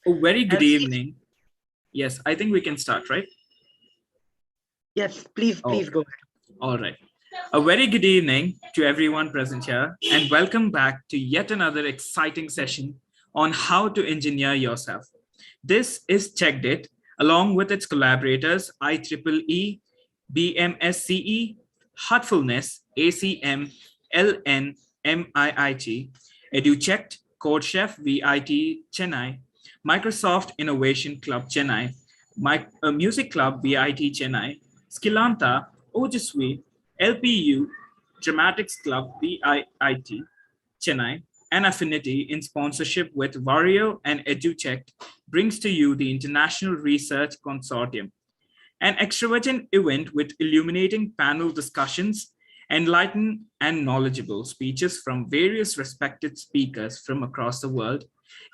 A very good As evening. Yes, I think we can start, right? yes, please go ahead. All right. A very good evening to everyone present here, and welcome back to yet another exciting session on how to engineer yourself. This is CheckDit, along with its collaborators IEEE, BMSCE, Heartfulness, ACM, LN, MIIT, EduChecked, CodeChef, VIT Chennai, Microsoft Innovation Club Chennai, Music Club VIT Chennai, Skillanta, Ojaswi, LPU, Dramatics Club VIIT Chennai, and Affinity in sponsorship with Vario and EduCheck brings to you the International Research Consortium, an extravagant event with illuminating panel discussions, enlightened and knowledgeable speeches from various respected speakers from across the world,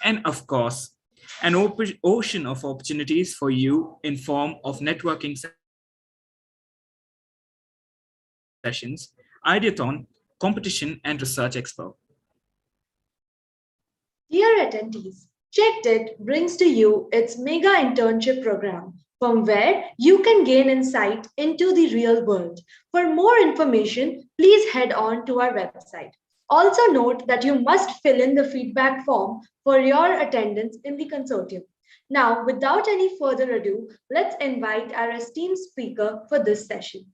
and of course, an open ocean of opportunities for you in form of networking sessions, ideathon, competition, and research expo. Dear attendees, CheckDit brings to you its mega internship program, from where you can gain insight into the real world. For more information, please head on to our website. Also note that you must fill in the feedback form for your attendance in the consortium. Now, without any further ado, let's invite our esteemed speaker for this session.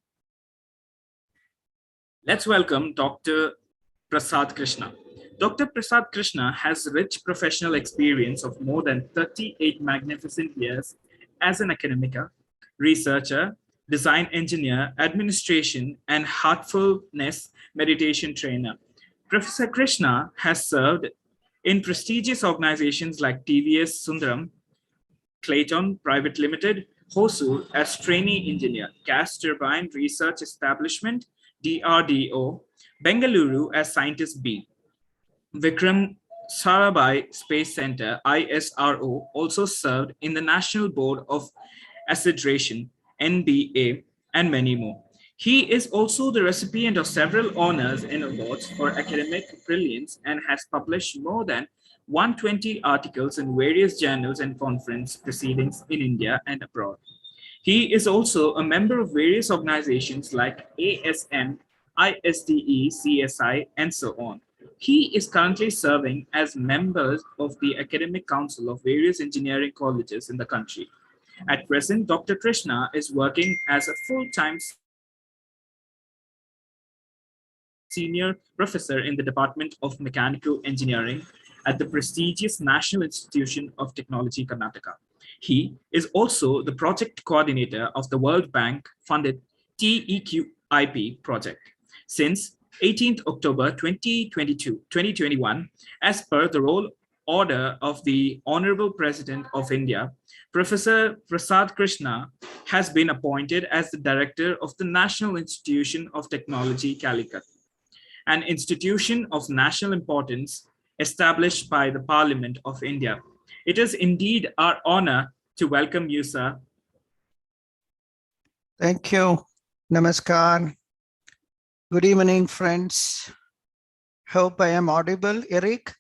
Let's welcome Dr. Prasad Krishna. Dr. Prasad Krishna has rich professional experience of more than 38 magnificent years as an academic, researcher, design engineer, administration, and heartfulness meditation trainer. Professor Krishna has served in prestigious organizations like TVS Sundaram, Clayton Private Limited, Hosur as trainee engineer, gas turbine research establishment, DRDO, Bengaluru as scientist B, Vikram Sarabhai Space Center, ISRO, also served in the National Board of Accreditation, NBA, and many more. He is also the recipient of several honors and awards for academic brilliance and has published more than 120 articles in various journals and conference proceedings in India and abroad. He is also a member of various organizations like ASM, ISDE, CSI, and so on. He is currently serving as members of the Academic Council of various engineering colleges in the country. At present, Dr. Krishna is working as a full-time senior professor in the Department of Mechanical Engineering at the prestigious National Institution of Technology, Karnataka. He is also the project coordinator of the World Bank funded TEQIP project since 18th October 2021, as per the roll order of the Honorable President of India. Professor Prasad Krishna has been appointed as the director of the National Institution of Technology, Calicut, an institution of national importance established by the Parliament of India. It is indeed our honor to welcome you, sir. Thank you. Namaskar. Good evening, friends. Hope I am audible, Eric?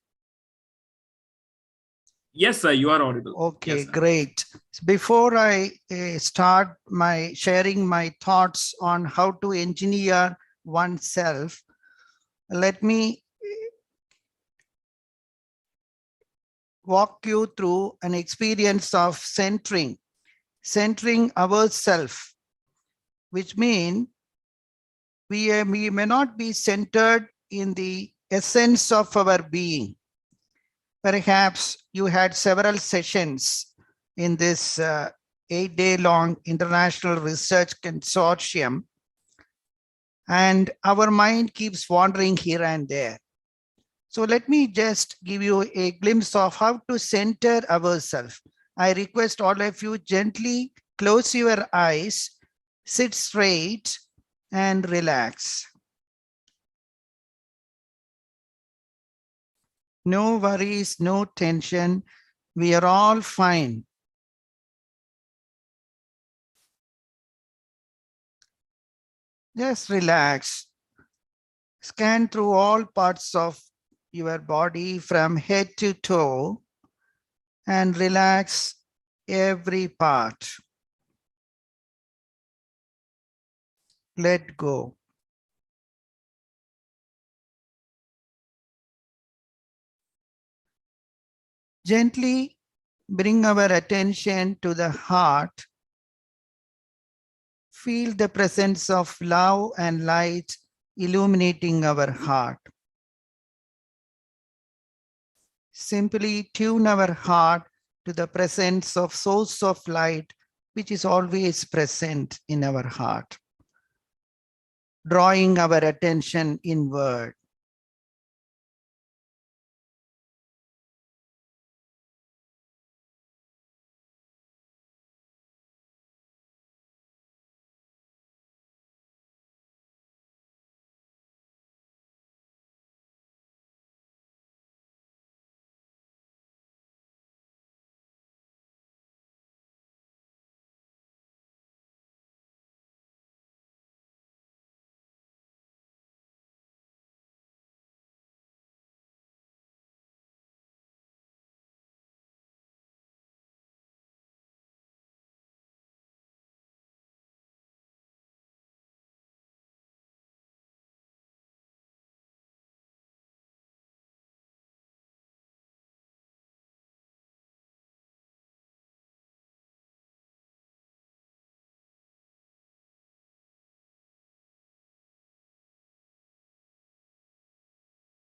Yes, sir, you are audible. Okay, yes, great. Before I start my sharing my thoughts on how to engineer oneself, let me walk you through an experience of centering ourselves, which means we may not be centered in the essence of our being. Perhaps you had several sessions in this 8-day-long International Research Consortium, and our mind keeps wandering here and there. So let me just give you a glimpse of how to center ourselves. I request all of you gently close your eyes, sit straight, and relax. No worries, no tension. We are all fine. Just relax. Scan through all parts of your body from head to toe and relax every part. Let go. Gently bring our attention to the heart. Feel the presence of love and light illuminating our heart. Simply tune our heart to the presence of source of light, which is always present in our heart, drawing our attention inward.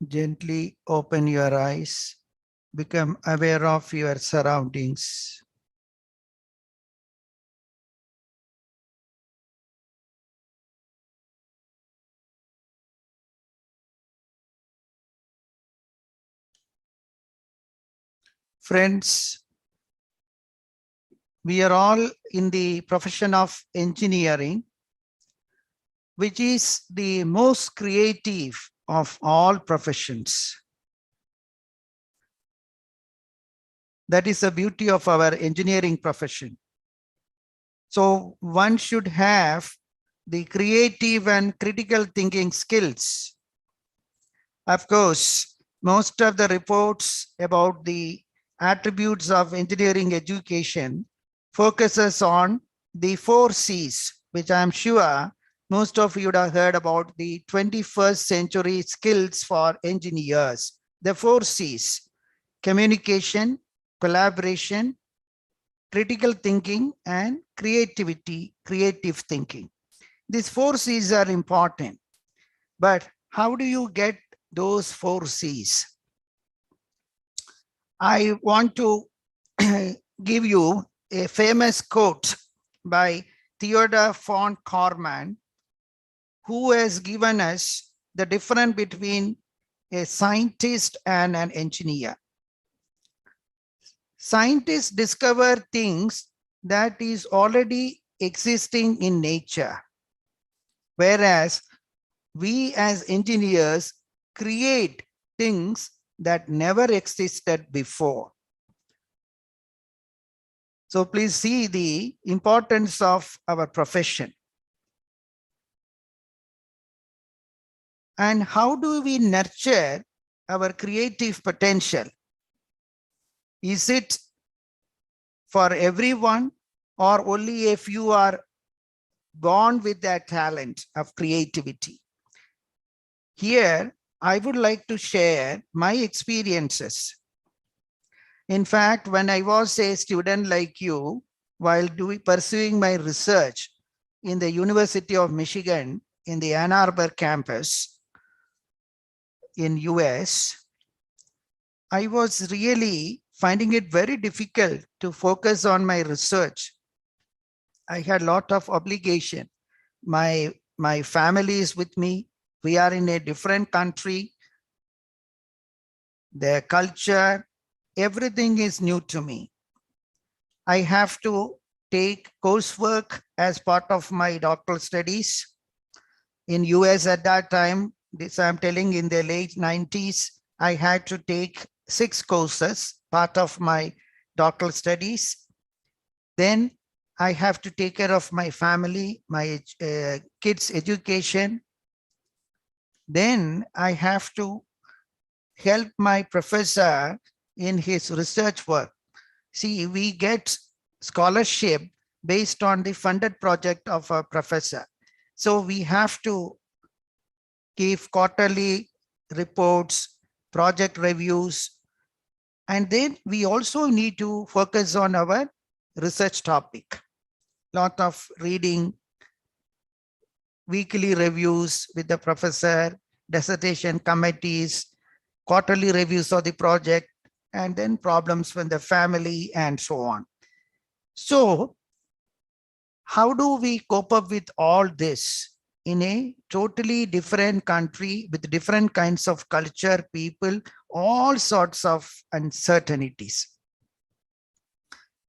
Gently open your eyes. Become aware of your surroundings. Friends, we are all in the profession of engineering, which is the most creative of all professions. That is the beauty of our engineering profession. So one should have the creative and critical thinking skills. Of course, most of the reports about the attributes of engineering education focuses on the 4 C's, which I'm sure most of you would have heard about, the 21st century skills for engineers. The 4 C's: communication, collaboration, critical thinking, and creativity, creative thinking. These 4 C's are important, but how do you get those 4 C's? I want to give you a famous quote by Theodore von Karman, who has given us the difference between a scientist and an engineer. Scientists discover things that is already existing in nature, whereas we as engineers create things that never existed before. So please see the importance of our profession. And how do we nurture our creative potential? Is it for everyone, or only if you are born with that talent of creativity? Here, I would like to share my experiences. In fact, when I was a student like you, while pursuing my research in the University of Michigan in the Ann Arbor campus in US, I was really finding it very difficult to focus on my research. I had a lot of obligation. My family is with me. We are in a different country. The culture, everything is new to me. I have to take coursework as part of my doctoral studies. In US at that time, this I'm telling, in the late 90s, I had to take 6 courses, part of my doctoral studies. Then I have to take care of my family, my kids' education. Then I have to help my professor in his research work. See, we get scholarship based on the funded project of a professor. So we have to give quarterly reports, project reviews, and then we also need to focus on our research topic. Lot of reading, weekly reviews with the professor, dissertation committees, quarterly reviews of the project, and then problems with the family and so on. So how do we cope up with all this in a totally different country with different kinds of culture, people, all sorts of uncertainties?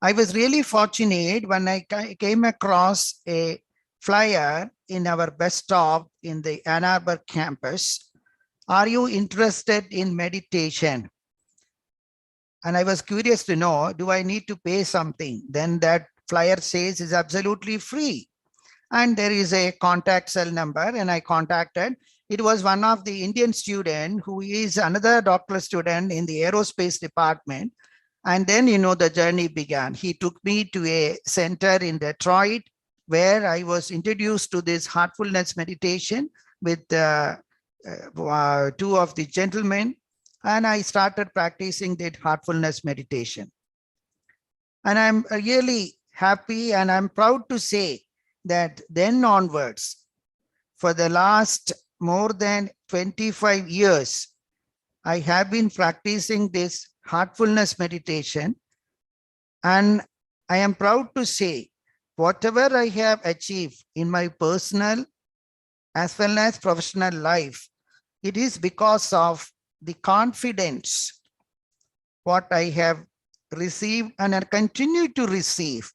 I was really fortunate when I came across a flyer in our bus stop in the Ann Arbor campus. Are you interested in meditation? And I was curious to know, do I need to pay something? Then that flyer says it's absolutely free. And there is a contact cell number, and I contacted. It was one of the Indian student who is another doctoral student in the aerospace department. And then, the journey began. He took me to a center in Detroit where I was introduced to this heartfulness meditation with two of the gentlemen. And I started practicing that heartfulness meditation. And I'm really happy and I'm proud to say that then onwards, for the last more than 25 years, I have been practicing this heartfulness meditation. And I am proud to say, whatever I have achieved in my personal as well as professional life, it is because of the confidence what I have received and I continue to receive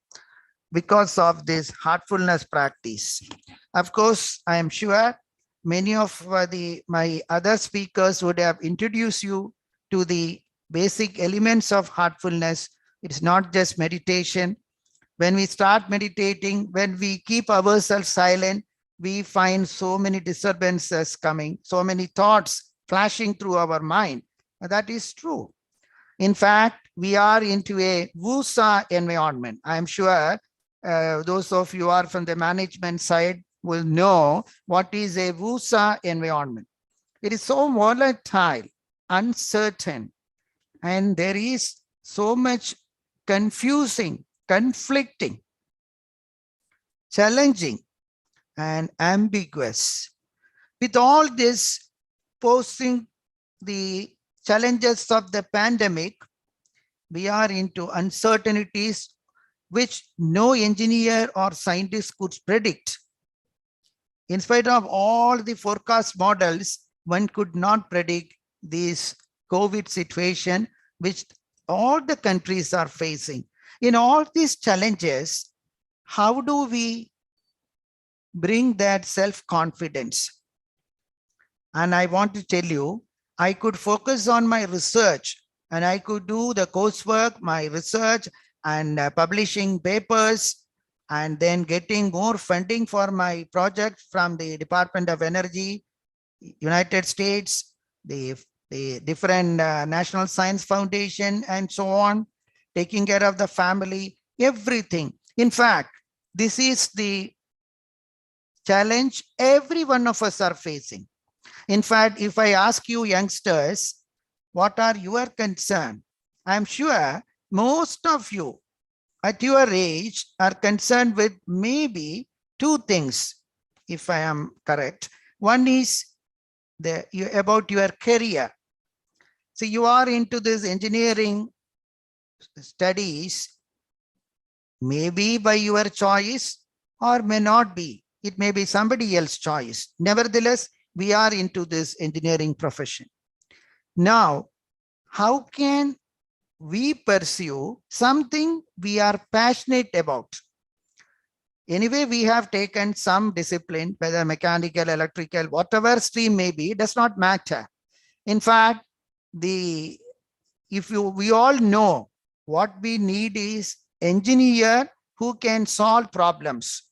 because of this heartfulness practice. Of course, I am sure many of my other speakers would have introduced you to the basic elements of heartfulness. It's not just meditation. When we start meditating, when we keep ourselves silent, we find so many disturbances coming, so many thoughts flashing through our mind. That is true. In fact, we are into a wusa environment. I'm sure those of you who are from the management side will know what is a wusa environment. It is so volatile, uncertain, and there is so much confusing, conflicting, challenging, and ambiguous. With all this posing the challenges of the pandemic, we are into uncertainties which no engineer or scientist could predict. In spite of all the forecast models, one could not predict this COVID situation, which all the countries are facing. In all these challenges, how do we bring that self-confidence? And I want to tell you, I could focus on my research and I could do the coursework, my research and publishing papers, and then getting more funding for my project from the Department of Energy, United States, the different National Science Foundation, and so on, taking care of the family, everything. In fact, this is the challenge every one of us are facing. In fact, if I ask you youngsters, what are your concerns? I'm sure most of you at your age are concerned with maybe two things, if I am correct. One is about your career. So you are into this engineering studies, maybe by your choice or may not be. It may be somebody else's choice. Nevertheless, we are into this engineering profession. Now, how can we pursue something we are passionate about? Anyway, we have taken some discipline, whether mechanical, electrical, whatever stream may be, does not matter. In fact, we all know what we need is engineer who can solve problems.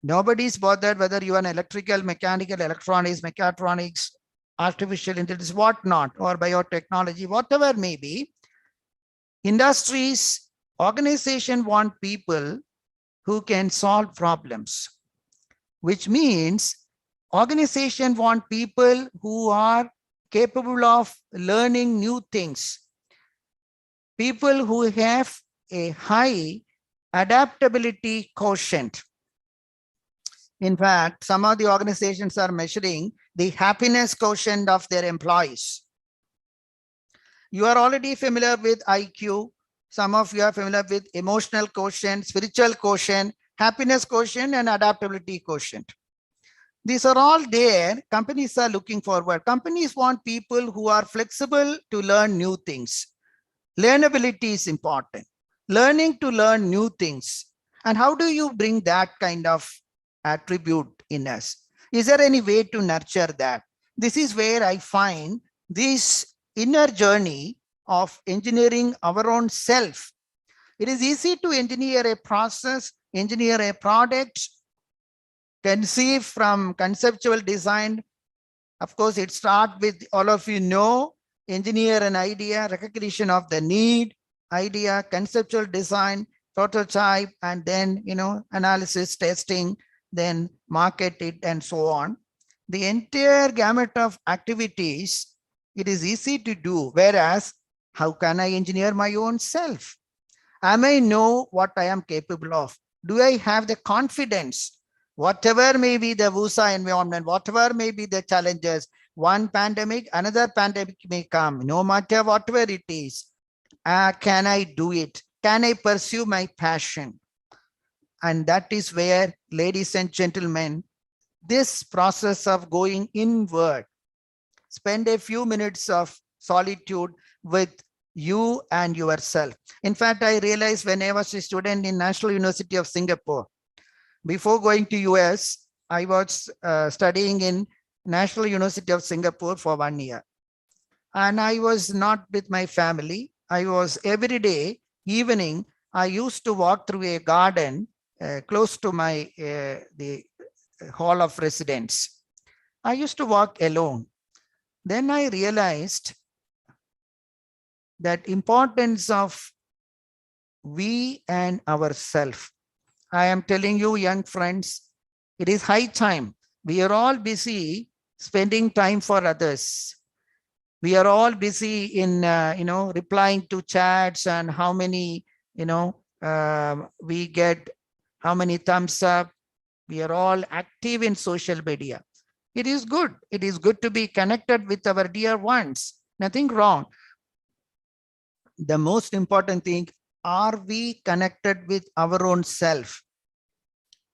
Nobody is bothered whether you are an electrical, mechanical, electronics, mechatronics, artificial intelligence, whatnot, or biotechnology, whatever may be. Industries Organization want people who can solve problems, which means organization want people who are capable of learning new things, people who have a high adaptability quotient. In fact, some of the organizations are measuring the happiness quotient of their employees. You are already familiar with IQ. Some of you are familiar with emotional quotient, spiritual quotient, happiness quotient, and adaptability quotient. These are all there. Companies are looking forward. Companies want people who are flexible to learn new things. Learnability is important. Learning to learn new things. And how do you bring that kind of attribute in us? Is there any way to nurture that? This is where I find this inner journey of engineering our own self. It is easy to engineer a process, engineer a product, conceive from conceptual design. Of course, it starts with, all of you know, engineer an idea, recognition of the need, idea, conceptual design, prototype, and then, analysis, testing, then market it, and so on. The entire gamut of activities, it is easy to do. Whereas, how can I engineer my own self? Am I know what I am capable of? Do I have the confidence? Whatever may be the VUSA environment, whatever may be the challenges, one pandemic, another pandemic may come, no matter whatever it is. Can I do it? Can I pursue my passion? And that is where, ladies and gentlemen, this process of going inward, spend a few minutes of solitude with you and yourself. In fact, I realized when I was a student in National University of Singapore, before going to US, I was studying in National University of Singapore for 1 year. And I was not with my family. I was every day, evening, I used to walk through a garden close to my the hall of residence. I used to walk alone. Then I realized that importance of we and ourself. I am telling you, young friends, it is high time. We are all busy spending time for others. We are all busy in, replying to chats and how many, we get, how many thumbs up. We are all active in social media. It is good. It is good to be connected with our dear ones. Nothing wrong. The most important thing, are we connected with our own self?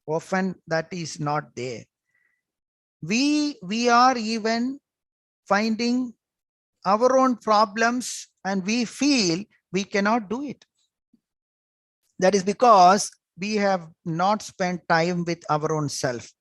Often that is not there. We are even finding our own problems and we feel we cannot do it. That is because we have not spent time with our own self.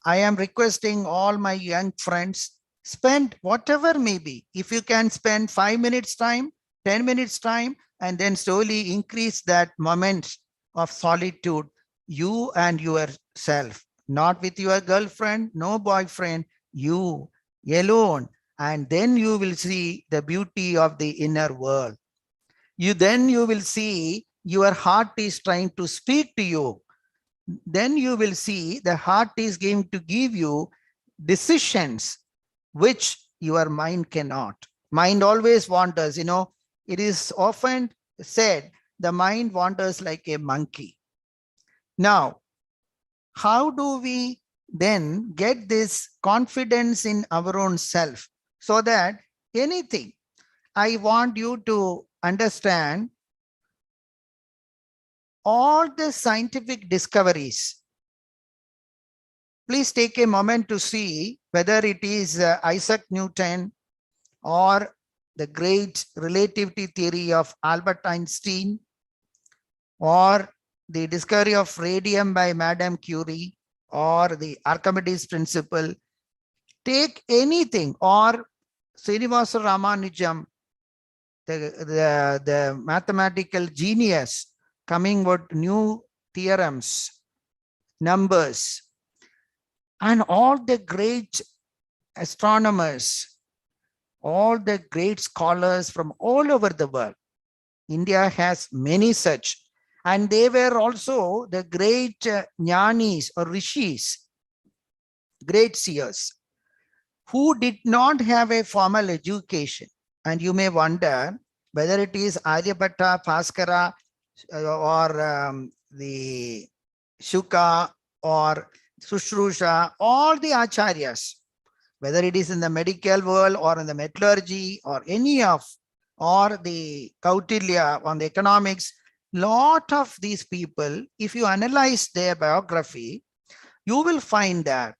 I am requesting all my young friends, spend whatever may be. If you can spend 5 minutes time, 10 minutes time, and then slowly increase that moment of solitude, you and yourself, not with your girlfriend, no boyfriend, you alone. And then you will see the beauty of the inner world. Then you will see your heart is trying to speak to you. Then you will see the heart is going to give you decisions which your mind cannot. Mind always wanders, it is often said the mind wanders like a monkey. Now, how do we then get this confidence in our own self so that anything, I want you to understand all the scientific discoveries. Please take a moment to see whether it is Isaac Newton or the great relativity theory of Albert Einstein, or the discovery of radium by Madame Curie, or the Archimedes principle. Take anything, or Srinivasa Ramanujam, the mathematical genius, coming with new theorems, numbers, and all the great astronomers, all the great scholars from all over the world. India has many such. And they were also the great jnanis or rishis, great seers, who did not have a formal education. And you may wonder whether it is Aryabhatta, Bhaskara, or the Shuka or Sushrusha, all the acharyas, whether it is in the medical world or in the metallurgy or any of, or the Kautilya on the economics, lot of these people, if you analyze their biography, you will find that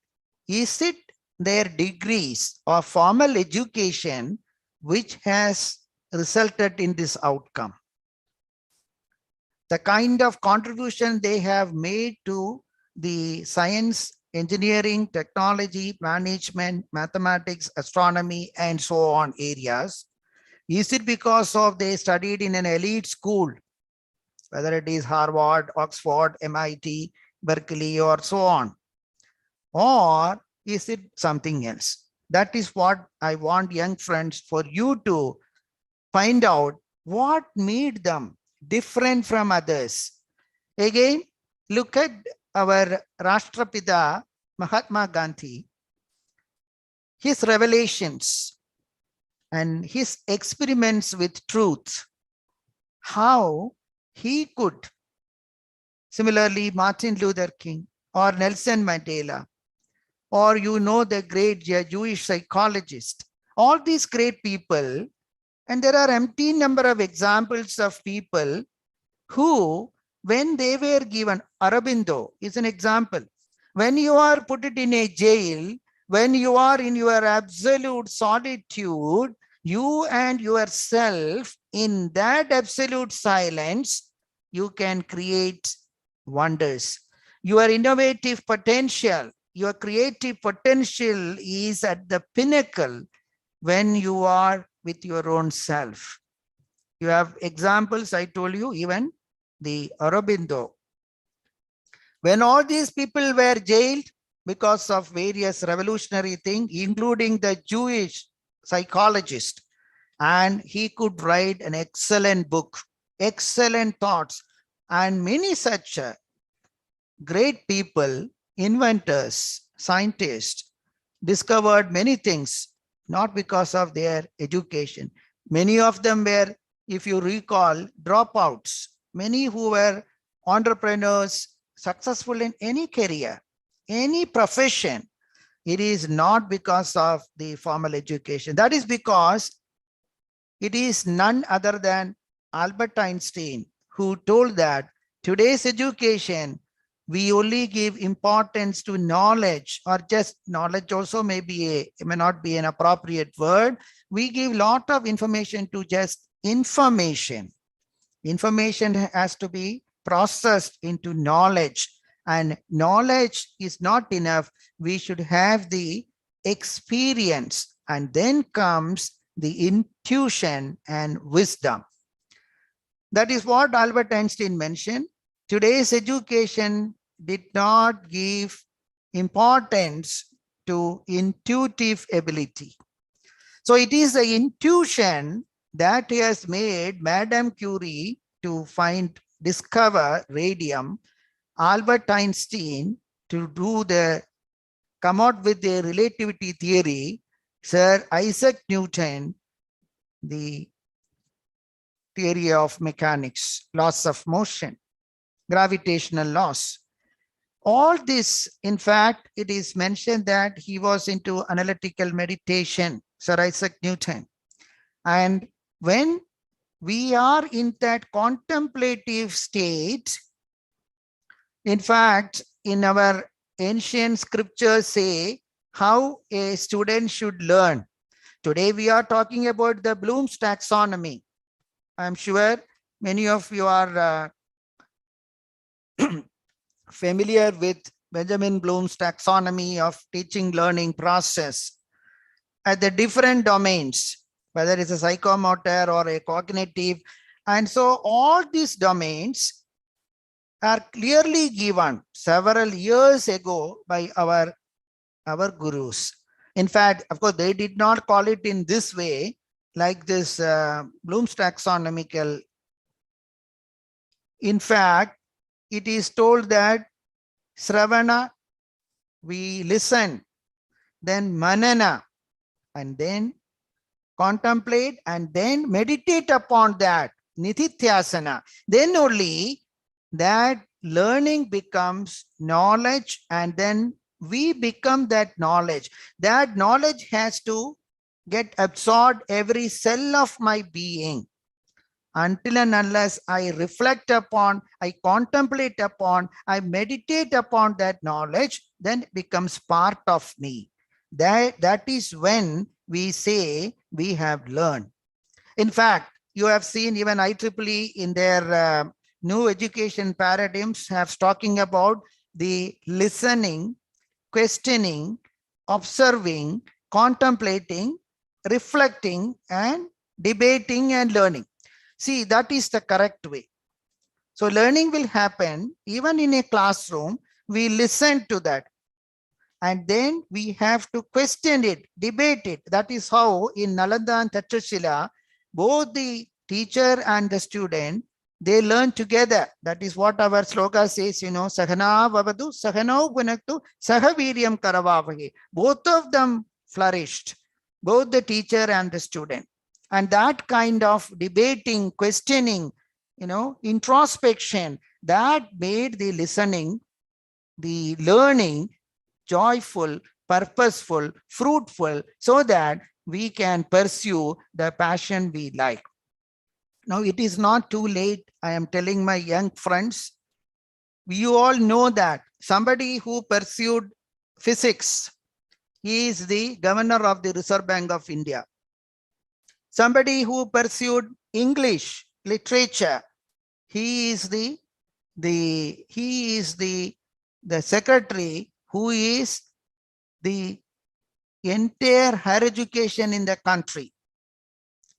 is it their degrees or formal education which has resulted in this outcome. The kind of contribution they have made to the science, engineering, technology, management, mathematics, astronomy, and so on areas. Is it because of they studied in an elite school, whether it is Harvard, Oxford, MIT, Berkeley, or so on? Or is it something else? That is what I want young friends for you to find out what made them different from others. Again, look at our Rashtrapita Mahatma Gandhi, his revelations and his experiments with truth, how he could, similarly Martin Luther King or Nelson Mandela, or you know the great Jewish psychologist, all these great people, and there are empty number of examples of people who, when they were given, Aurobindo is an example. When you are put it in a jail, when you are in your absolute solitude, you and yourself in that absolute silence, you can create wonders. Your innovative potential, your creative potential is at the pinnacle when you are with your own self. You have examples, I told you, even the Aurobindo. When all these people were jailed because of various revolutionary things, including the Jewish psychologist, and he could write an excellent book, excellent thoughts, and many such great people, inventors, scientists, discovered many things, not because of their education. Many of them were, if you recall, dropouts. Many who were entrepreneurs, successful in any career, any profession. It is not because of the formal education. That is because it is none other than Albert Einstein who told that today's education, we only give importance to knowledge, or just knowledge also may not be an appropriate word. We give lot of information to just information. Information has to be processed into knowledge, and knowledge is not enough. We should have the experience, and then comes the intuition and wisdom. That is what Albert Einstein mentioned. Today's education did not give importance to intuitive ability. So it is the intuition that has made Madame Curie to discover radium, Albert Einstein to come out with the relativity theory, Sir Isaac Newton, the theory of mechanics, laws of motion, gravitational laws. All this, in fact, it is mentioned that he was into analytical meditation, Sir Isaac Newton. And when we are in that contemplative state, in fact, in our ancient scriptures say how a student should learn. Today we are talking about the Bloom's taxonomy. I'm sure many of you are familiar with Benjamin Bloom's taxonomy of teaching learning process at the different domains, whether it's a psychomotor or a cognitive. And so all these domains are clearly given several years ago by our gurus. In fact, of course, they did not call it in this way, like this Bloom's taxonomical In fact, it is told that Sravana, we listen, then Manana, and then contemplate, and then meditate upon that, Nitithyasana. Then only that learning becomes knowledge, and then we become that knowledge. That knowledge has to get absorbed every cell of my being. Until and unless I reflect upon, I contemplate upon, I meditate upon that knowledge, then it becomes part of me. That is when we say we have learned. In fact, you have seen even IEEE in their new education paradigms have talking about the listening, questioning, observing, contemplating, reflecting, and debating and learning. See, that is the correct way. So learning will happen even in a classroom. We listen to that. And then we have to question it, debate it. That is how in Nalanda and Takshashila, both the teacher and the student, they learn together. That is what our sloka says, Sahana Vavadu, Sahano Gunaktu, Sahaviryam Karavavahi. Both of them flourished, both the teacher and the student. And that kind of debating, questioning, introspection, that made the listening, the learning joyful, purposeful, fruitful, so that we can pursue the passion we like. Now, it is not too late. I am telling my young friends, you all know that somebody who pursued physics, he is the governor of the Reserve Bank of India. Somebody who pursued English literature, he is the secretary who is the entire higher education in the country.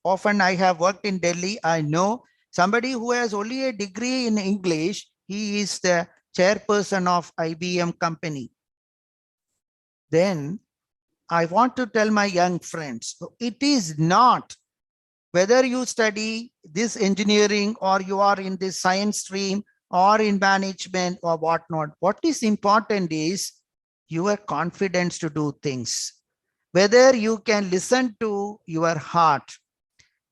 Often I have worked in Delhi. I know somebody who has only a degree in English, he is the chairperson of IBM company. Then I want to tell my young friends, it is not whether you study this engineering or you are in this science stream or in management or whatnot. What is important is your confidence to do things. Whether you can listen to your heart.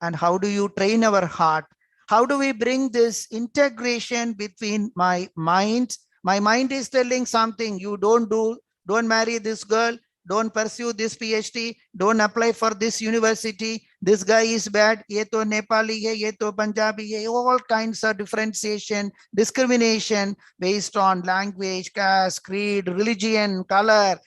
And how do you train our heart? How do we bring this integration between my mind? My mind is telling something, you don't marry this girl, don't pursue this PhD, don't apply for this university, this guy is bad, ye to Nepali hai, ye to Punjabi hai, all kinds of differentiation, discrimination based on language, caste, creed, religion, color,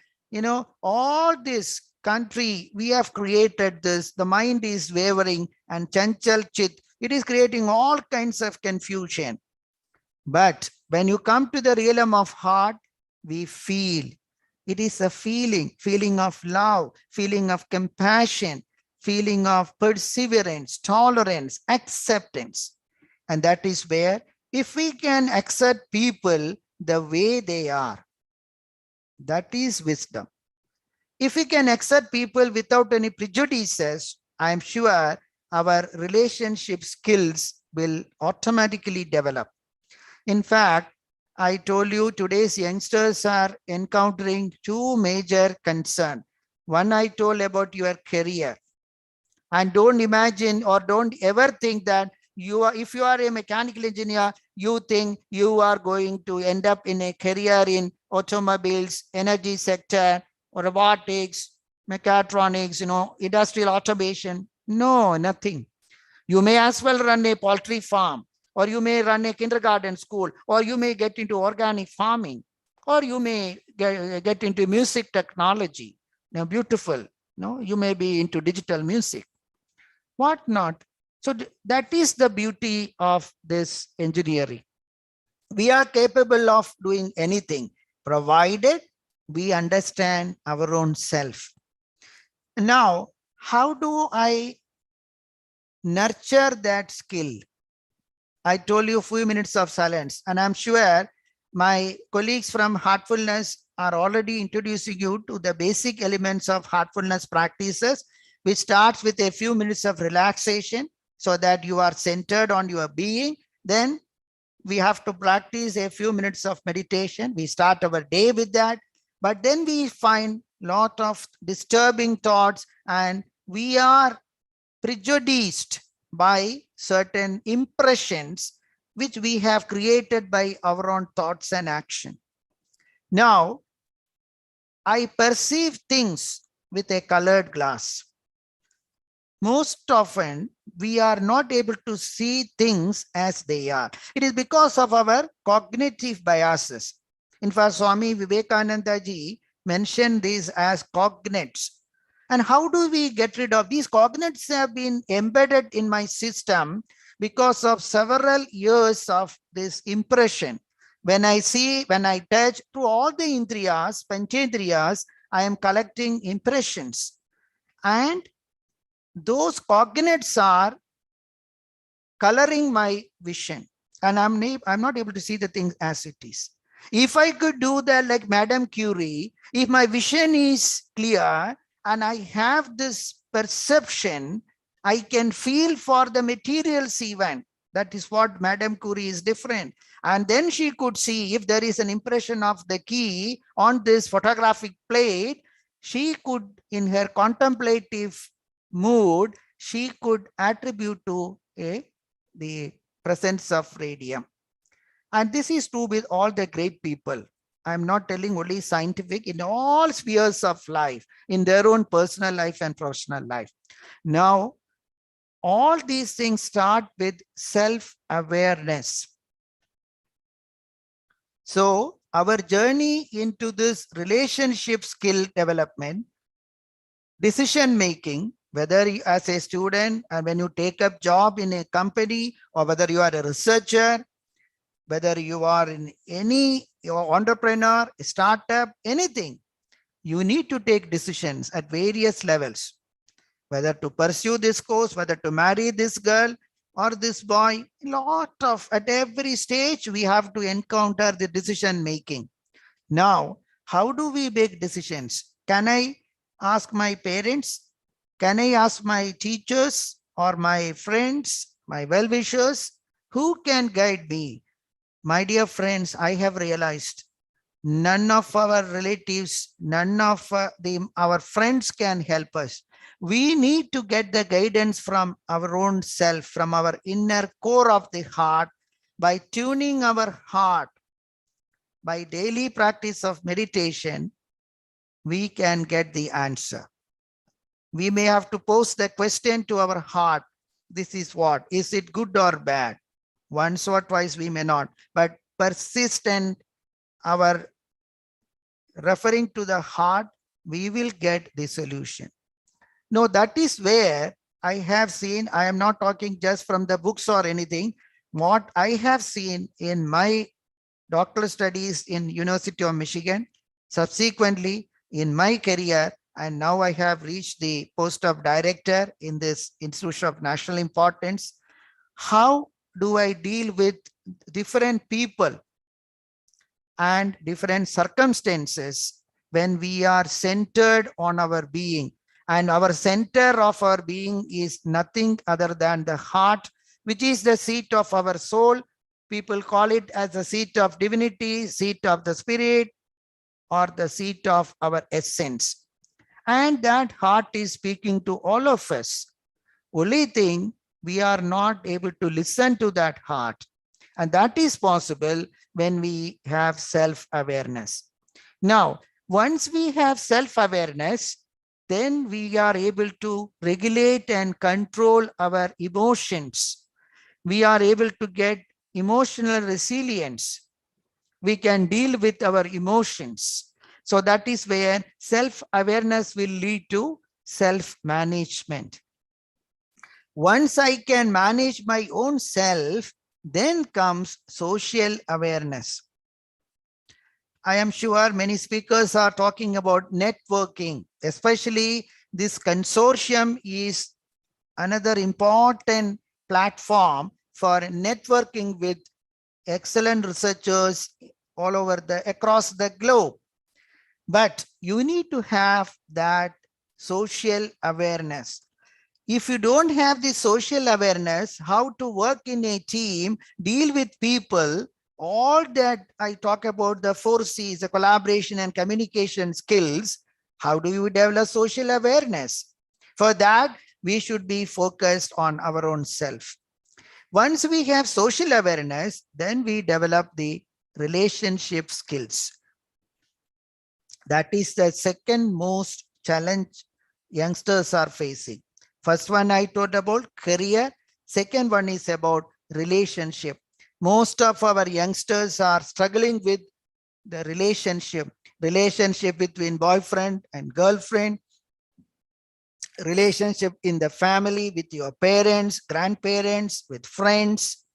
all this country, we have created this, the mind is wavering and chanchal chit, it is creating all kinds of confusion. But when you come to the realm of heart, we feel. It is a feeling of love, feeling of compassion, feeling of perseverance, tolerance, acceptance. And that is where, if we can accept people the way they are, that is wisdom. If we can accept people without any prejudices, I am sure our relationship skills will automatically develop. In fact, I told you today's youngsters are encountering two major concerns. One, I told about your career. And don't imagine or don't ever think that if you are a mechanical engineer, you think you are going to end up in a career in automobiles, energy sector, robotics, mechatronics, industrial automation. No, nothing. You may as well run a poultry farm, or you may run a kindergarten school, or you may get into organic farming, or you may get into music technology. Now, beautiful. You may be into digital music. What not? So that is the beauty of this engineering. We are capable of doing anything, provided we understand our own self. Now, how do I nurture that skill? I told you a few minutes of silence, and I'm sure my colleagues from Heartfulness are already introducing you to the basic elements of heartfulness practices, which starts with a few minutes of relaxation so that you are centered on your being. Then we have to practice a few minutes of meditation. We start our day with that, but then we find a lot of disturbing thoughts and we are prejudiced by certain impressions which we have created by our own thoughts and action. Now, I perceive things with a colored glass. Most often, we are not able to see things as they are. It is because of our cognitive biases. In fact, Swami Vivekananda ji mentioned these as cognates. And how do we get rid of these cognates? Have been embedded in my system because of several years of this impression. When I see, when I touch, through all the indriyas, panchendriyas, I am collecting impressions. And those cognates are coloring my vision. And I'm not able to see the things as it is. If I could do that like Madame Curie, if my vision is clear and I have this perception, I can feel for the materials even. That is what Madame Curie is different. And then she could see if there is an impression of the key on this photographic plate, she could, in her contemplative mood, she could attribute to the presence of radium. And this is true with all the great people. I'm not telling only scientific, in all spheres of life, in their own personal life and professional life. Now, all these things start with self-awareness. So our journey into this relationship skill development, decision making, whether you, as a student and when you take up job in a company, or whether you are a researcher, whether you are in any entrepreneur, startup, anything, you need to take decisions at various levels, whether to pursue this course, whether to marry this girl or this boy. At every stage, we have to encounter the decision making. Now, how do we make decisions? Can I ask my parents? Can I ask my teachers or my friends, my well-wishers? Who can guide me? My dear friends, I have realized none of our relatives, none of our friends can help us. We need to get the guidance from our own self, from our inner core of the heart. By tuning our heart, by daily practice of meditation, we can get the answer. We may have to pose the question to our heart. This is what? Is it good or bad? Once or twice we may not, but persistent, our referring to the heart, we will get the solution. No, that is where I have seen, I am not talking just from the books or anything, what I have seen in my doctoral studies in University of Michigan, subsequently in my career, and now I have reached the post of director in this institution of national importance. How do I deal with different people and different circumstances when we are centered on our being? And our center of our being is nothing other than the heart, which is the seat of our soul. People call it as the seat of divinity, seat of the spirit, or the seat of our essence. And that heart is speaking to all of us. Only thing, we are not able to listen to that heart. And that is possible when we have self-awareness. Now, once we have self-awareness, then we are able to regulate and control our emotions. We are able to get emotional resilience. We can deal with our emotions. So that is where self-awareness will lead to self-management. Once I can manage my own self, then comes social awareness. I am sure many speakers are talking about networking, especially this consortium is another important platform for networking with excellent researchers all over across the globe. But you need to have that social awareness. If you don't have the social awareness, how to work in a team, deal with people, all that I talk about, the 4Cs, the collaboration and communication skills, how do you develop social awareness? For that, we should be focused on our own self. Once we have social awareness, then we develop the relationship skills. That is the second most challenge youngsters are facing. First one I told about career. Second one is about relationship. Most of our youngsters are struggling with the relationship between boyfriend and girlfriend, relationship in the family with your parents, grandparents, with friends.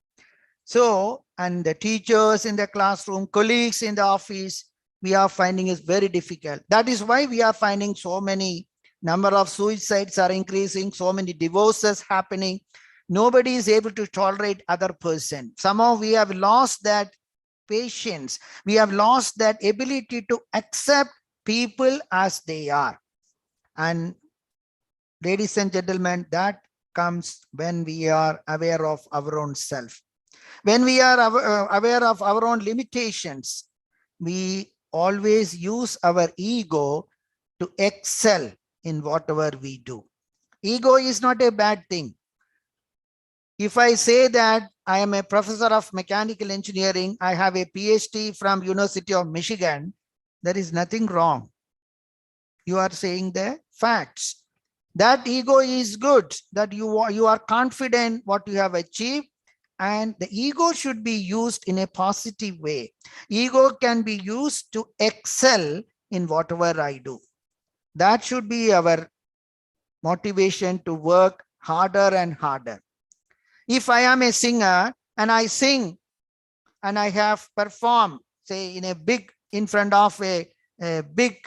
So, and the teachers in the classroom, colleagues in the office, we are finding is very difficult. That is why we are finding so many number of suicides are increasing, so many divorces happening. Nobody is able to tolerate other person. Somehow we have lost that patience. We have lost that ability to accept people as they are. And ladies and gentlemen, that comes when we are aware of our own self. When we are aware of our own limitations, we always use our ego to excel in whatever we do. Ego is not a bad thing. If I say that I am a professor of mechanical engineering, I have a PhD from University of Michigan, there is nothing wrong. You are saying the facts. That ego is good, that you are confident what you have achieved, and the ego should be used in a positive way. Ego can be used to excel in whatever I do. That should be our motivation to work harder and harder. If I am a singer and I sing and I have performed, say in front of a big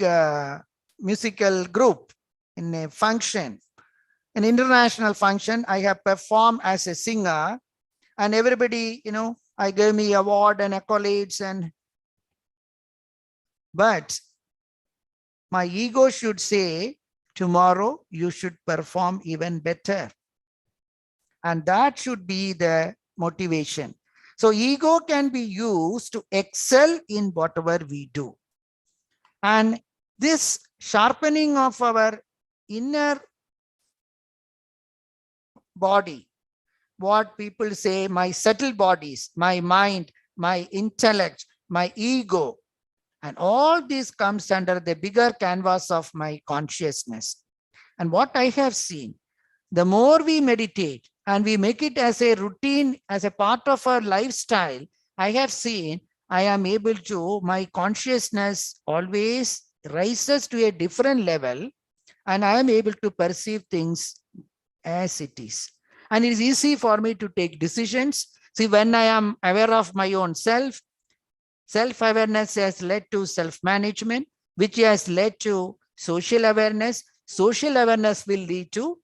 musical group in a function, an international function, I have performed as a singer, and everybody, I gave me award and accolades, but my ego should say, tomorrow you should perform even better. And that should be the motivation. So ego can be used to excel in whatever we do. And this sharpening of our inner body, what people say, my subtle bodies, my mind, my intellect, my ego, and all this comes under the bigger canvas of my consciousness. And what I have seen, the more we meditate and we make it as a routine, as a part of our lifestyle, I have seen I am able to, my consciousness always rises to a different level, and I am able to perceive things as it is. And it is easy for me to take decisions. See, when I am aware of my own self, self-awareness has led to self-management, which has led to social awareness. Social awareness will lead to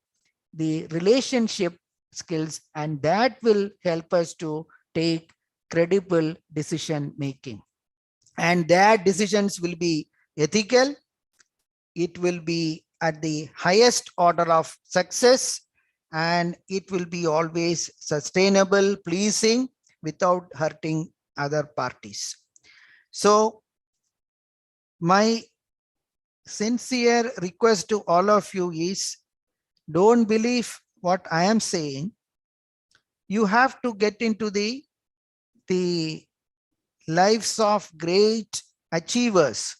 the relationship skills, and that will help us to take credible decision making. And that decisions will be ethical. It will be at the highest order of success, and it will be always sustainable, pleasing, without hurting other parties. So my sincere request to all of you is, don't believe what I am saying. You have to get into the lives of great achievers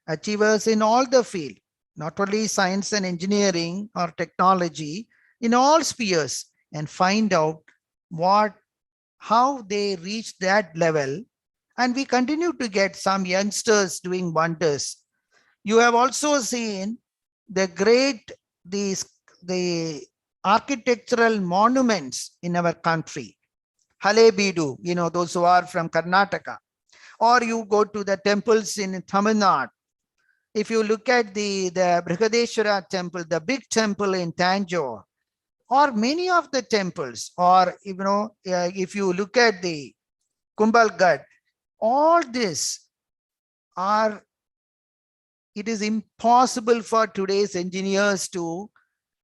in all the field, not only science and engineering or technology, in all spheres, and find out how they reach that level. And we continue to get some youngsters doing wonders. You have also seen the architectural monuments in our country. Halebeedu, those who are from Karnataka. Or you go to the temples in Tamil Nadu. If you look at the Brihadeshwara temple, the big temple in Tanjore, or many of the temples, or if you look at the Kumbhalgarh, all this it is impossible for today's engineers to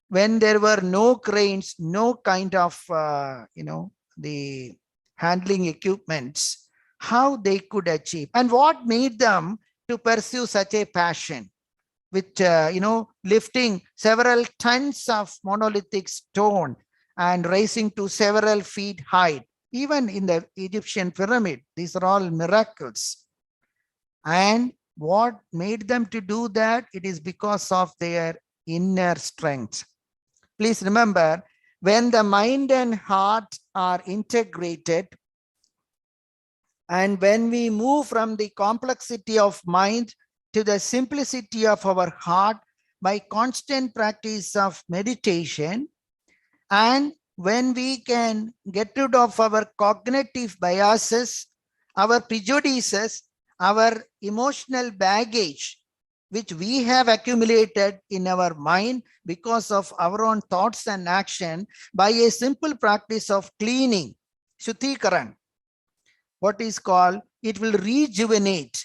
when there were no cranes, no kind of, the handling equipments, how they could achieve and what made them to pursue such a passion with, lifting several tons of monolithic stone and rising to several feet height. Even in the Egyptian pyramid, these are all miracles. And what made them to do that? It is because of their inner strength. Please remember, when the mind and heart are integrated, and when we move from the complexity of mind to the simplicity of our heart by constant practice of meditation, and when we can get rid of our cognitive biases, our prejudices, our emotional baggage, which we have accumulated in our mind because of our own thoughts and action, by a simple practice of cleaning, Shuddhikaran, what is called, it will rejuvenate.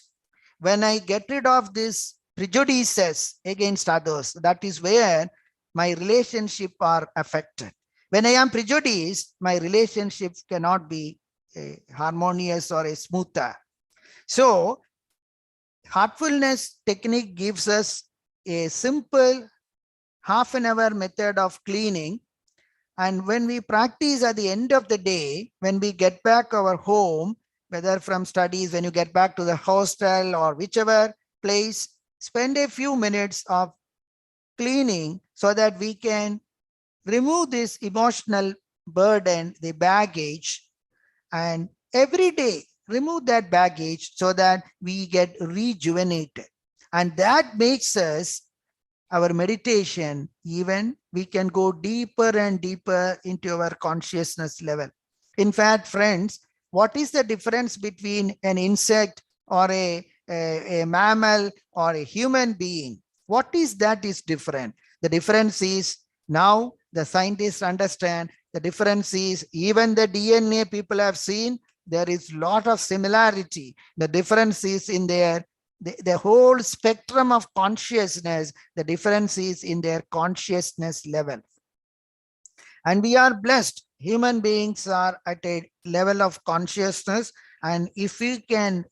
When I get rid of these prejudices against others, that is where my relationship are affected. When I am prejudiced, my relationship cannot be a harmonious or a smoother. So heartfulness technique gives us a simple half an hour method of cleaning. And when we practice at the end of the day, when we get back our home, whether from studies, when you get back to the hostel or whichever place, spend a few minutes of cleaning so that we can remove this emotional burden, the baggage, and every day remove that baggage so that we get rejuvenated. And that makes us, our meditation, even we can go deeper and deeper into our consciousness level. In fact, friends, what is the difference between an insect or a mammal or a human being? What is that is different? The difference is, now the scientists understand, the difference is even the DNA people have seen, there is a lot of similarity. The difference is in their, the whole spectrum of consciousness, the difference is in their consciousness level. And we are blessed. Human beings are at a level of consciousness. And if we can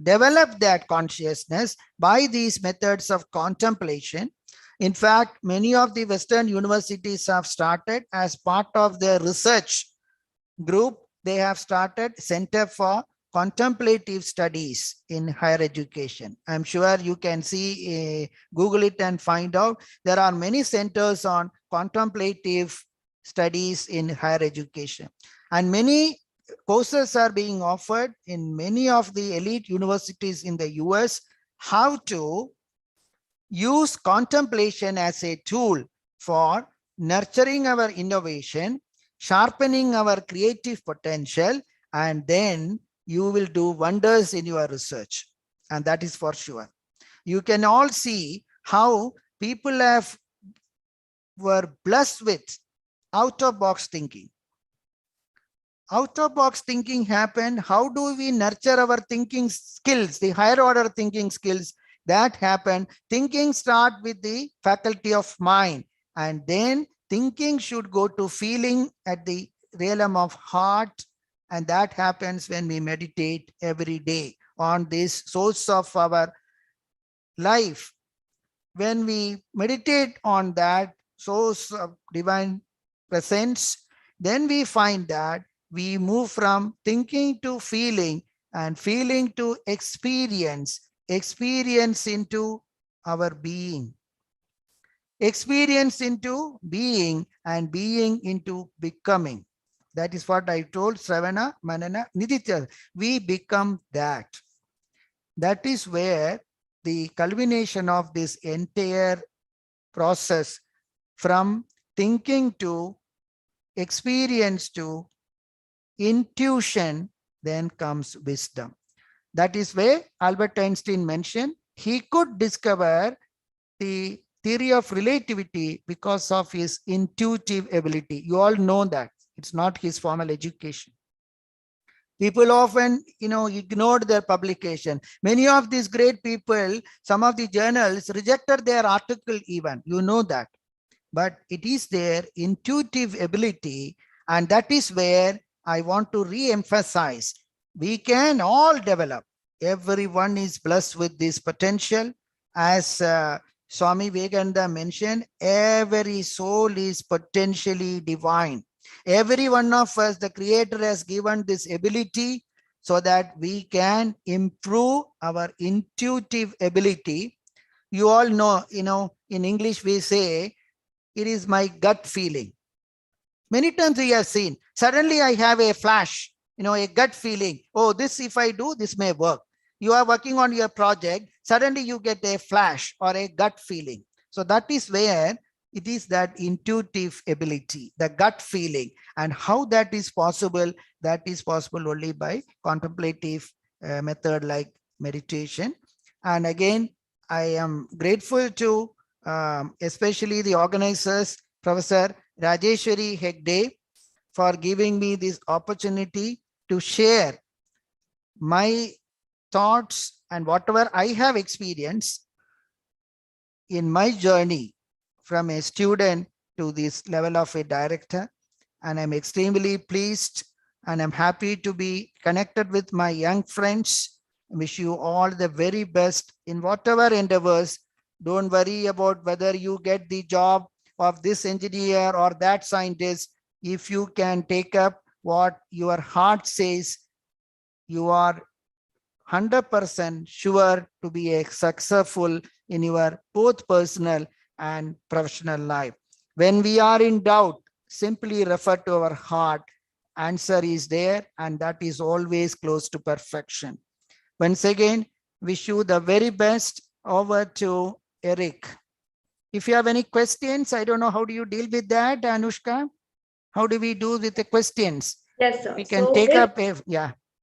develop that consciousness by these methods of contemplation, in fact, many of the Western universities have started as part of their research group, they have started Center for Contemplative Studies in Higher Education. I'm sure you can see, Google it and find out. There are many centers on contemplative studies in higher education. And many courses are being offered in many of the elite universities in the US, how to use contemplation as a tool for nurturing our innovation, sharpening our creative potential, and then you will do wonders in your research. And that is for sure. You can all see how people were blessed with out-of-box thinking. Out-of-box thinking happened. How do we nurture our thinking skills, the higher order thinking skills? That happened. Thinking start with the faculty of mind, and then thinking should go to feeling at the realm of heart. And that happens when we meditate every day on this source of our life. When we meditate on that source of divine presence, then we find that we move from thinking to feeling, and feeling to experience, experience into our being, experience into being, and being into becoming. That is what I told Sravana, Manana, Niditya. We become that. That is where the culmination of this entire process, from thinking to experience to intuition, then comes wisdom. That is where Albert Einstein mentioned he could discover the theory of relativity because of his intuitive ability. You all know that. It's not his formal education. People often, ignored their publication. Many of these great people, some of the journals rejected their article even. You know that. but it is their intuitive ability. And that is where I want to re-emphasize. We can all develop. Everyone is blessed with this potential. As Swami Vivekananda mentioned, every soul is potentially divine. Every one of us, the Creator has given this ability so that we can improve our intuitive ability. You all know, in English we say, it is my gut feeling. Many times we have seen, suddenly I have a flash, a gut feeling. Oh, this, if I do, this may work. You are working on your project, suddenly you get a flash or a gut feeling. So that is where it is that intuitive ability, the gut feeling. And how that is possible only by contemplative method like meditation. And again, I am grateful to especially the organizers, Professor Rajeshwari Hegde, for giving me this opportunity to share my thoughts and whatever I have experienced in my journey from a student to this level of a director. And I'm extremely pleased and I'm happy to be connected with my young friends. I wish you all the very best in whatever endeavors. Don't worry about whether you get the job of this engineer or that scientist. If you can take up what your heart says, you are 100% sure to be a successful in your both personal and professional life. When we are in doubt, simply refer to our heart. Answer is there, and that is always close to perfection. Once again, wish you the very best. Over to Eric. If you have any questions, I don't know, how do you deal with that, Anushka? How do we do with the questions? Yes, sir. We can So take if, up,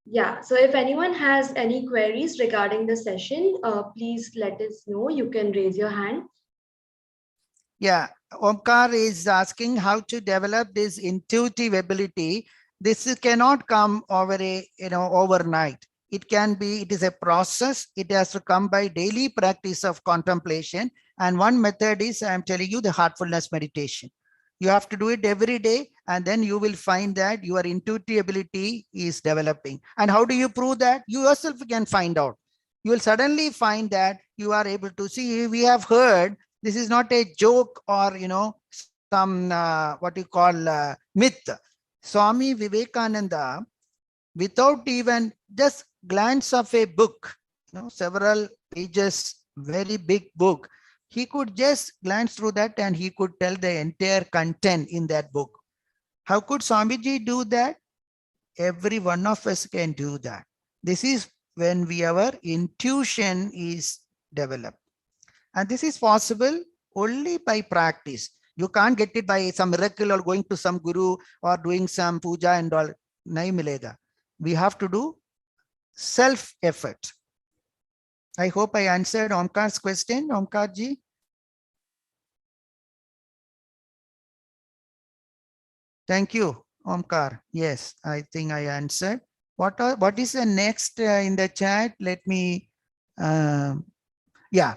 yeah, so if anyone has any queries regarding the session, please let us know. You can raise your hand. Yeah, Omkar is asking how to develop this intuitive ability. This cannot come over overnight. It is a process. It has to come by daily practice of contemplation. And one method is, I'm telling you, the heartfulness meditation. You have to do it every day, and then you will find that your intuitive ability is developing. And how do you prove that? You yourself can find out. You will suddenly find that you are able to see. We have heard, this is not a joke or some what you call myth. Swami Vivekananda, without even just glance of a book, several pages, very big book, he could just glance through that and he could tell the entire content in that book. How could Swamiji do that? Every one of us can do that. This is when our intuition is developed. And this is possible only by practice. You can't get it by some miracle or going to some guru or doing some puja and all. Nahi milega. We have to do self-effort. I hope I answered Omkar's question, Omkar ji. Thank you, Omkar. Yes, I think I answered. What is the next in the chat? Let me, yeah.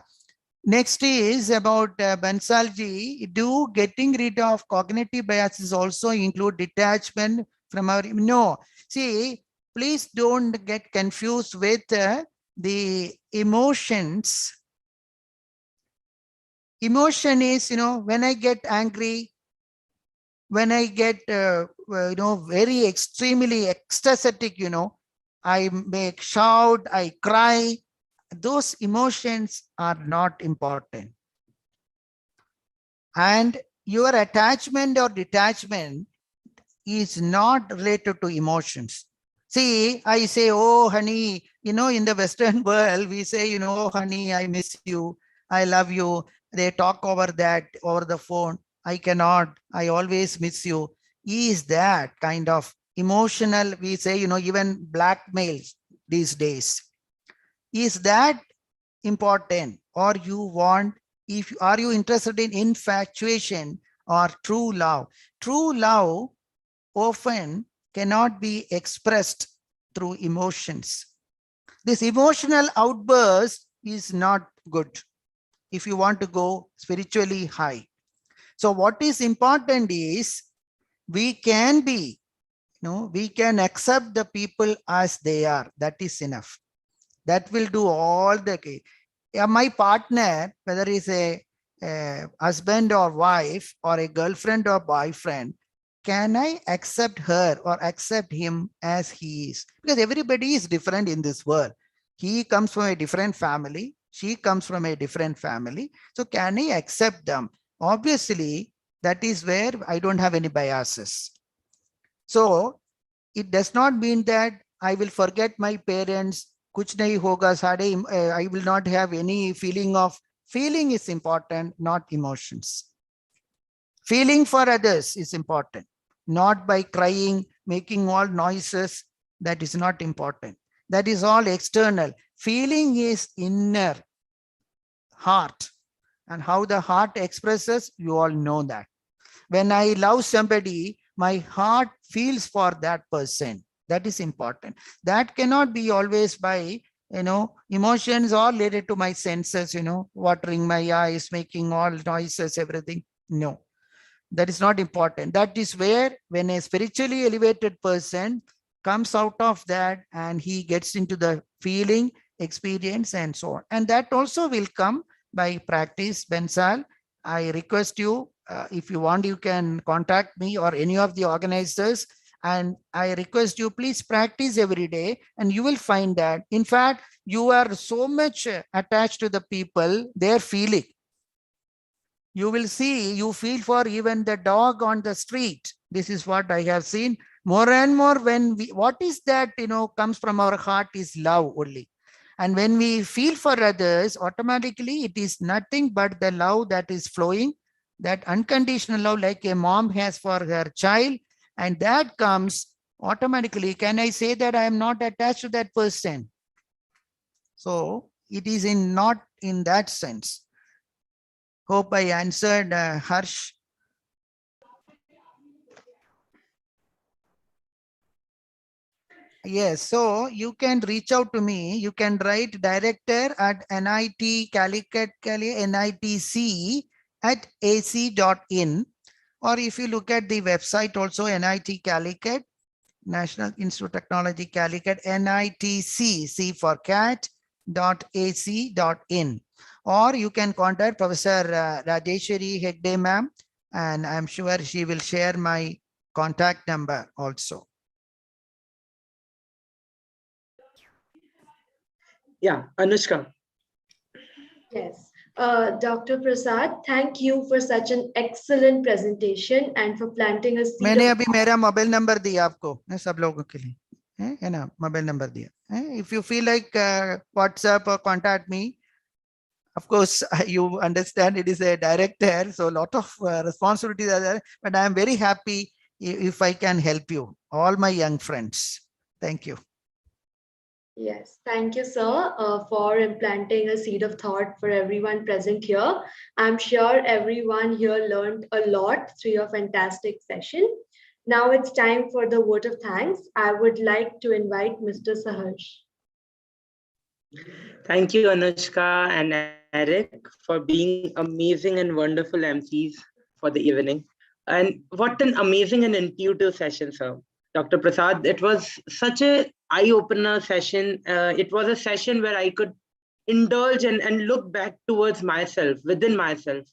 Next is about Bansalji. Do getting rid of cognitive biases also include detachment from our, no. See, please don't get confused with the emotions. Emotion is, when I get angry, when I get, very extremely ecstatic, I make shout, I cry. Those emotions are not important. And your attachment or detachment is not related to emotions. See, I say, oh, honey, in the Western world, we say, oh, honey, I miss you. I love you. They talk over that, over the phone. I cannot. I always miss you. Is that kind of emotional? We say, even blackmails these days. Is that important? Or you want, are you interested in infatuation or true love? True love often cannot be expressed through emotions. This emotional outburst is not good if you want to go spiritually high. So what is important is we can be, we can accept the people as they are. That is enough. That will do all the case. Yeah, my partner, whether it's a husband or wife or a girlfriend or boyfriend, can I accept her or accept him as he is? Because everybody is different in this world. He comes from a different family. She comes from a different family. So can I accept them? Obviously, that is where I don't have any biases. So it does not mean that I will forget my parents. Kuch nahi hoga, I will not have any feeling of. Feeling is important, not emotions. Feeling for others is important, not by crying, making all noises. That is not important. That is all external. Feeling is inner, heart. And how the heart expresses, you all know that. When I love somebody, my heart feels for that person. That is important. That cannot be always by, emotions all related to my senses, watering my eyes, making all noises, everything. No, that is not important. That is where when a spiritually elevated person comes out of that and he gets into the feeling, experience, and so on. And that also will come by practice. Bensal, I request you, if you want, you can contact me or any of the organizers. And I request you, please practice every day, and you will find that, in fact, you are so much attached to the people, their feeling. You will see, you feel for even the dog on the street. This is what I have seen more and more. When we, what is that, comes from our heart is love only. And when we feel for others, automatically it is nothing but the love that is flowing, that unconditional love like a mom has for her child. And that comes automatically. Can I say that I am not attached to that person? So it is not in that sense. Hope I answered, Harsh. Yes, so you can reach out to me. You can write director at NIT Calicut, NITC at ac.in. Or if you look at the website also, NIT Calicut, National Institute of Technology Calicut, NITC, C for cat, .ac.in. Or you can contact Professor Rajeshwari Hegde ma'am, and I'm sure she will share my contact number also. Yeah, Anushka. Yes. Dr. Prasad, thank you for such an excellent presentation and for planting a seed. मैंने अभी मेरा mobile number दिया आपको सब लोगों के लिए है ना, मोबाइल नंबर दिया. If you feel like WhatsApp or contact me, of course you understand it is a director, so a lot of responsibilities are there, but I am very happy if I can help you, all my young friends. Thank you. Yes, thank you, sir, for implanting a seed of thought for everyone present here. I'm sure everyone here learned a lot through your fantastic session. Now it's time for the vote of thanks. I would like to invite Mr. Saharsh. Thank you, Anushka and Eric, for being amazing and wonderful MCs for the evening. And what an amazing and intuitive session, sir. Dr. Prasad, it was such a eye-opener session. It was a session where I could indulge and look back towards myself, within myself,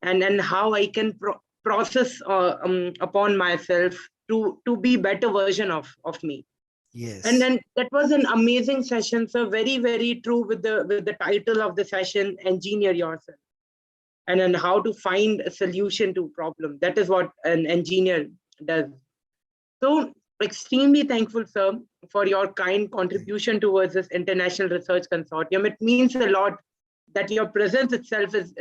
and how I can process upon myself to be better version of me. Yes. And then that was an amazing session, sir. Very, very true with the title of the session, Engineer Yourself. And then how to find a solution to problem. That is what an engineer does. So extremely thankful, sir, for your kind contribution towards this International Research Consortium. It means a lot that your presence itself is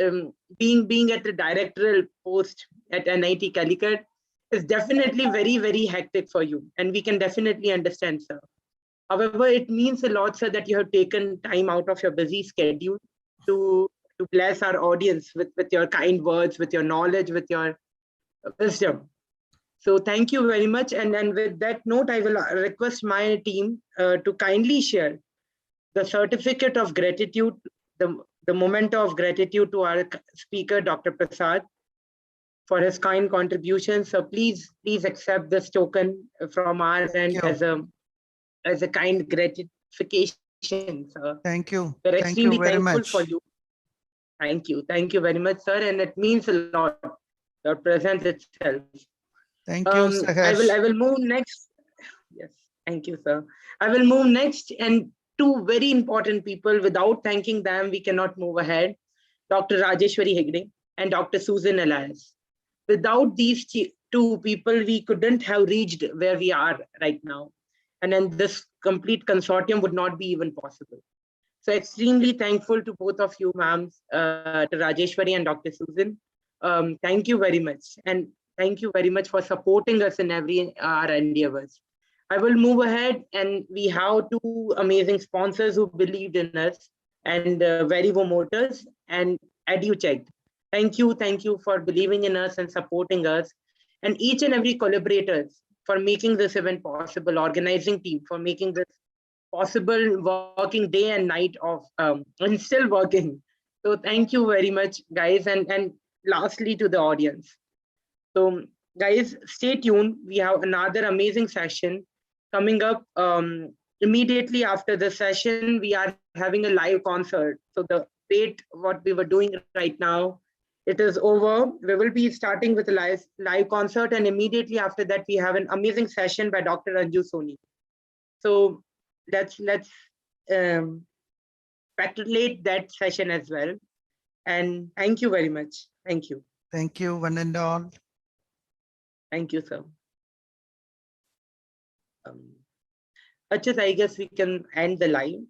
being at the directorial post at NIT Calicut is definitely very, very hectic for you. And we can definitely understand, sir. However, it means a lot, sir, that you have taken time out of your busy schedule to bless our audience with your kind words, with your knowledge, with your wisdom. So thank you very much. And with that note, I will request my team to kindly share the certificate of gratitude, the memento of gratitude to our speaker, Dr. Prasad. for his kind contribution. So please accept this token from our end you. as a kind gratification, sir. Thank you. We're Thank you extremely very thankful for much. you. Thank you very much, sir, and it means a lot. Your presence itself. Thank you, I Sahesh. will move next. Yes, thank you, sir. I will move next, and two very important people. Without thanking them, we cannot move ahead. Dr. Rajeshwari Hegde and Dr. Susan Elias. Without these two people, we couldn't have reached where we are right now. And then this complete consortium would not be even possible. So extremely thankful to both of you, ma'ams, to Rajeshwari and Dr. Susan. Thank you very much. And thank you very much for supporting us in every our endeavors. I will move ahead, and we have two amazing sponsors who believed in us, and Verivo Motors and EduCheck. Thank you for believing in us and supporting us, and each and every collaborators for making this event possible, organizing team for making this possible, working day and night of and still working. So thank you very much, guys, and lastly to the audience. So guys, stay tuned. We have another amazing session coming up. Immediately after the session, we are having a live concert. So the wait, what we were doing right now, it is over. We will be starting with a live concert, and immediately after that, we have an amazing session by Dr. Anju Soni. So let's speculate that session as well. And thank you very much. Thank you. Thank you, one and all. Thank you, sir. Achit, I guess we can end the live.